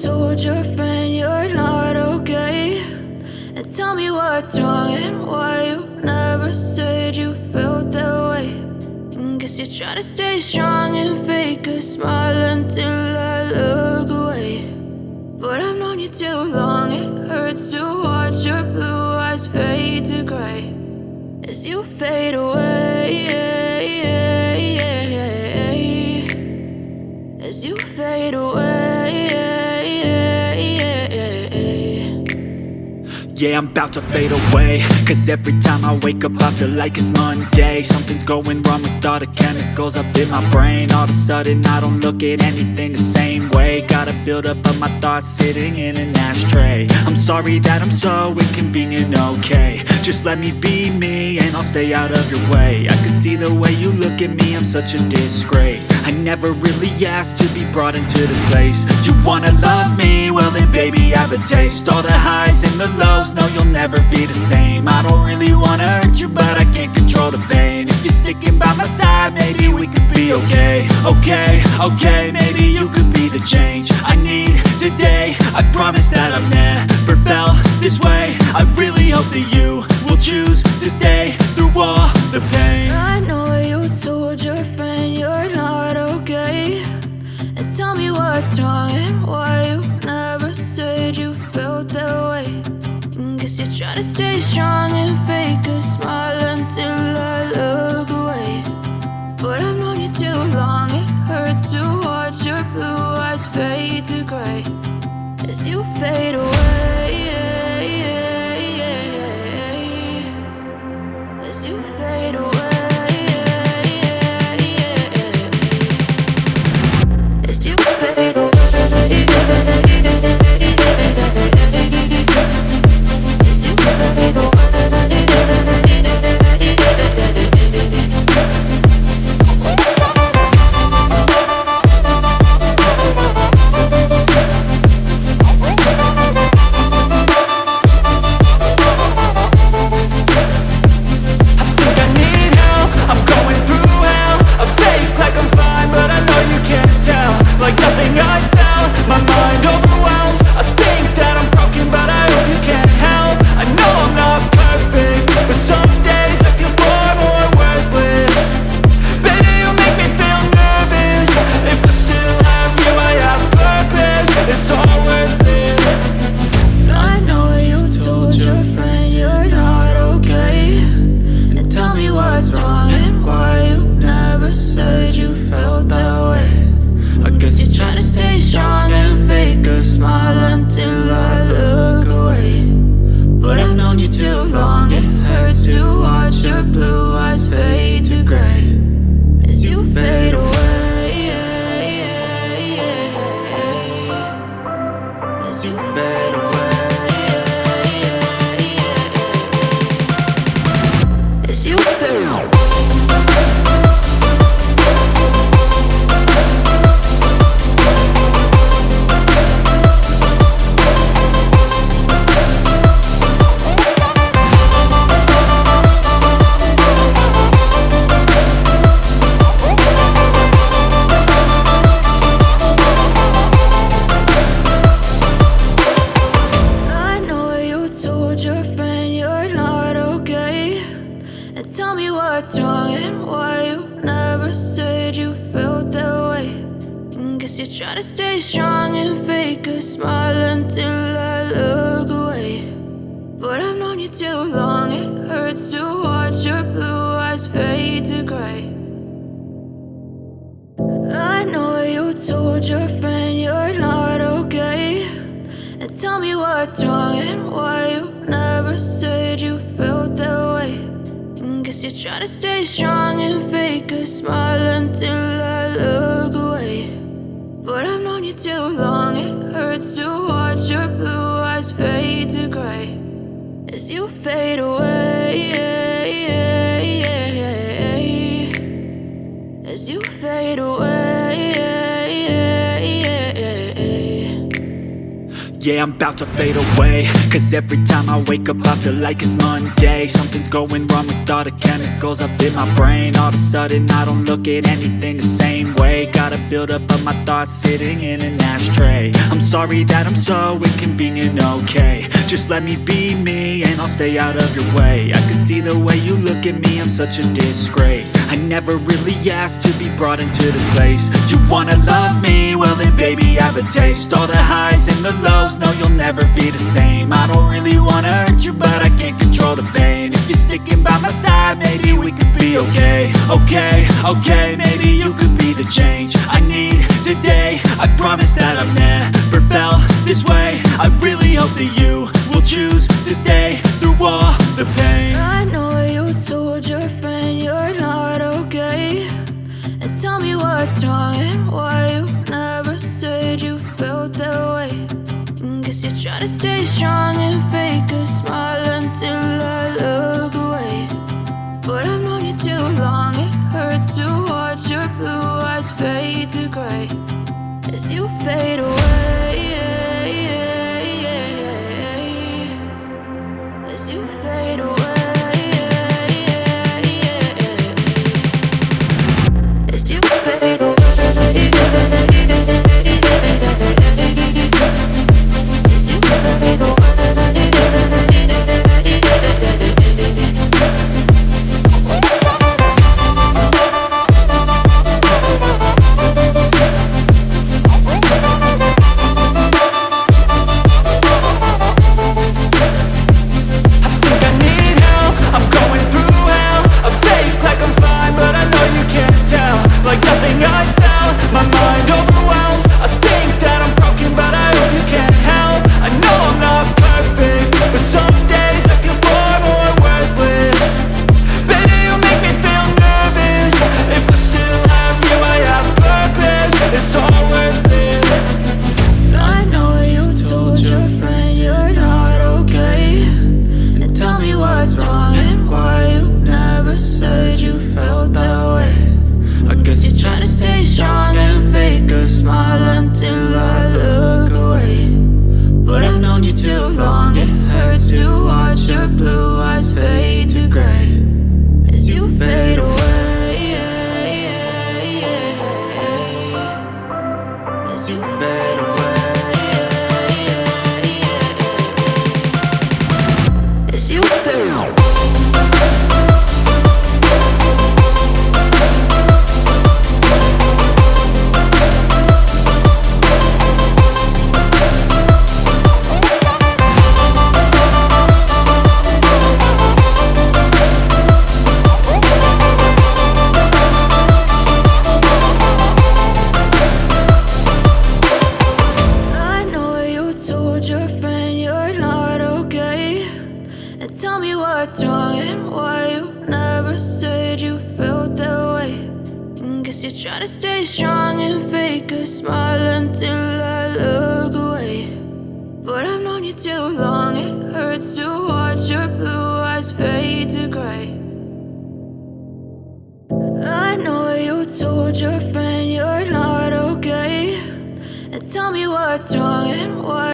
told your friend you're not okay, and tell me what's wrong and why you never said you felt that way. And guess you're trying to stay strong and fake a smile until I look away. But I've known you too long, it hurts to watch your blue eyes fade to gray as you fade away, as you fade away. Yeah, I'm about to fade away, cause every time I wake up I feel like it's Monday. Something's going wrong with all the chemicals up in my brain. All of a sudden I don't look at anything the same way. Gotta build up of my thoughts sitting in an ashtray. I'm sorry that I'm so inconvenient, okay. Just let me be me and I'll stay out of your way. I can see the way you look at me, I'm such a disgrace. I never really asked to be brought into this place. You wanna love me? Well then baby I have a taste. All the highs and the lows, no you'll never be the same. I don't really wanna hurt you but I can't control the pain. If you're sticking by my side maybe we could be okay. Okay, maybe you could be the change I need today. I promise that I've never felt this way. I really hope that you will choose to stay through all the pain. I know you told your friend you're not okay, and tell me what's wrong and why you never said you felt that way. And guess you're trying to stay strong and fake a smile until I look away. But I've known you too long, it hurts to watch your blue eyes fade to gray as you fade away, as you fade away, as you fade away. Like nothing I felt, my mind overwhelmed. I think that I'm broken but I hope you can't help. I know I'm not perfect, but some days I feel far more worthless. Baby, you make me feel nervous. If I still have you, I have purpose. It's all worth it. I know you told your friend you're not okay, and tell me what's wrong and why you never said you felt that way. I guess you're trying to stay strong and fake a smile until I look away. But I've known you too long, it hurts to watch your blue eyes fade to gray as you fade away, as you fade away, as you fade away. Tell me what's wrong and why you never said you felt that way. And guess you're trying to stay strong and fake a smile until I look away. But I've known you too long, it hurts to watch your blue eyes fade to gray. I know you told your friend you're not okay, and tell me what's wrong and why you never said you felt that way. Guess you're trying to stay strong and fake a smile until I look away. But I've known you too long, it hurts to watch your blue eyes fade to gray as you fade away, as you fade away. Yeah, I'm about to fade away, cause every time I wake up I feel like it's Monday. Something's going wrong with all the chemicals up in my brain. All of a sudden I don't look at anything the same way. Got a buildup of my thoughts sitting in an ashtray. I'm sorry that I'm so inconvenient, okay. Just let me be me and I'll stay out of your way. I can see the way you look at me, I'm such a disgrace. I never really asked to be brought into this place. You wanna love me? Well then baby, have a taste. All the highs and the lows, no, you'll never be the same. I don't really wanna hurt you, but I can't control the pain. If you're sticking by my side, maybe we could be okay. Okay, maybe you could be the change I need today. I promise that I've never felt this way. I really hope that you will choose to stay through all the pain. I know you told your friend you're not okay, and tell me what's wrong and why you never said you felt that way. Guess you're trying to stay strong and fake a smile until I look away. But I've known you too long, it hurts to watch your blue eyes fade to gray as you fade away. As you fade away. As you fade away. Tell me what's wrong and why you never said you felt that way. Guess you're trying to stay strong and fake a smile until I look away. But I've known you too long, it hurts to watch your blue eyes fade to gray. I know you told your friend you're not okay, and tell me what's wrong and why